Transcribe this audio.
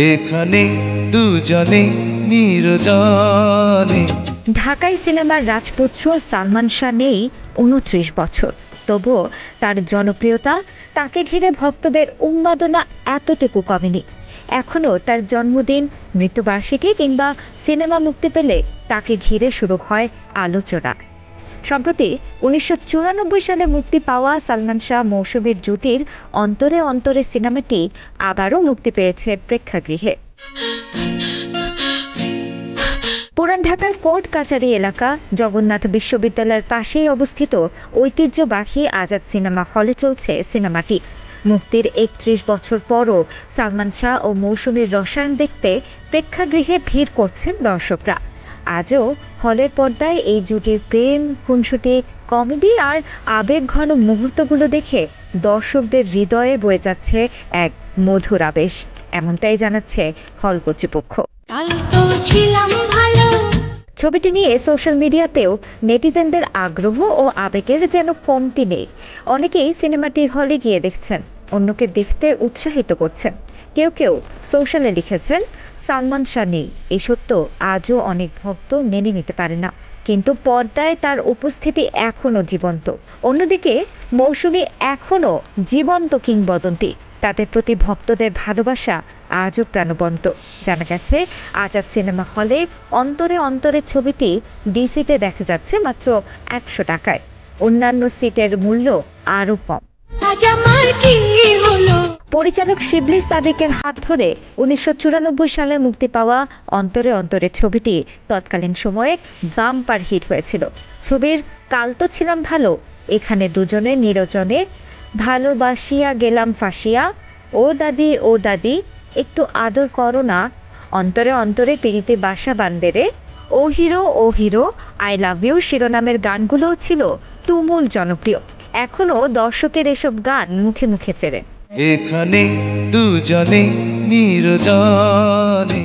এখানে দুজনে নির্জনে। ঢাকাই সিনেমার রাজপুত্র সালমান শাহ নেই ২৯ বছর, তবুও তার জনপ্রিয়তা, তাকে ঘিরে ভক্তদের উন্মাদনা এতটুকু কমেনি। এখনও তার জন্মদিন, মৃত্যুবার্ষিকী কিংবা সিনেমা মুক্তি পেলে তাকে ঘিরে শুরু হয় আলোচনা। সম্প্রতি ১৯৯৪ সালে মুক্তি পাওয়া সালমান শাহ মৌসুমীর জুটির অন্তরে অন্তরে সিনেমাটি আবারও মুক্তি পেয়েছে প্রেক্ষাগৃহে। পুরান ঢাকার কোর্ট কাচারি এলাকা জগন্নাথ বিশ্ববিদ্যালয়ের পাশেই অবস্থিত ঐতিহ্যবাহী আজাদ সিনেমা হলে চলছে সিনেমাটি। মুক্তির ৩১ বছর পরও সালমান শাহ ও মৌসুমীর রসায়ন দেখতে প্রেক্ষাগৃহে ভিড় করছেন দর্শকরা। আজও হলের পর্দায় এই জুটির প্রেম, খুনসুটি, কমেডি আর আবেগঘন মুহূর্তগুলো দেখে দর্শকদের হৃদয়ে বয়ে যাচ্ছে এক মধুর আবেশ, এমনটাই জানাচ্ছে হল কর্তৃপক্ষ। ছবিটি নিয়ে সোশ্যাল মিডিয়াতেও নেটিজেনদের আগ্রহ ও আবেগের যেন কমতি নেই। অনেকেই সিনেমাটি হলে গিয়ে দেখছেন, অন্যকে দেখতে উৎসাহিত করছেন। কেউ কেউ সোশ্যালে লিখেছেন, সালমান শাহ নেই, এই সত্য আজও অনেক ভক্ত মেনে নিতে পারে না, কিন্তু পর্দায় তার উপস্থিতি এখনও জীবন্ত। অন্যদিকে মৌসুমী এখনও জীবন্ত কিংবদন্তি, তাদের প্রতি ভক্তদের ভালোবাসা আজও প্রাণবন্ত। জানা গেছে, আজাদ সিনেমা হলে অন্তরে অন্তরে ছবিটি ডিসিতে দেখা যাচ্ছে মাত্র ১০০ টাকায়। অন্যান্য সিটের মূল্য আরও কম। পরিচালক শিবলি সাদিকের হাত ধরে ১৯৯৪ সালে মুক্তি পাওয়া অন্তরে অন্তরে ছবিটি তৎকালীন সময়ে বাম্পার হিট হয়েছিল। ছবির কাল তো ছিলাম ভালো, এখানে দুজনে নিরজনে, ভালোবাসিয়া গেলাম ফাঁসিয়া, ও দাদি ও দাদি, একটু আদর করো না, অন্তরে অন্তরে পিড়িতে বাসা বান্দেরে, ও হিরো, আই লাভ ইউ শিরোনামের গানগুলোও ছিল তুমুল জনপ্রিয়। এখনও দর্শকের এসব গান মুখে মুখে ফেরে। এখানে দুজনে নির্জনে।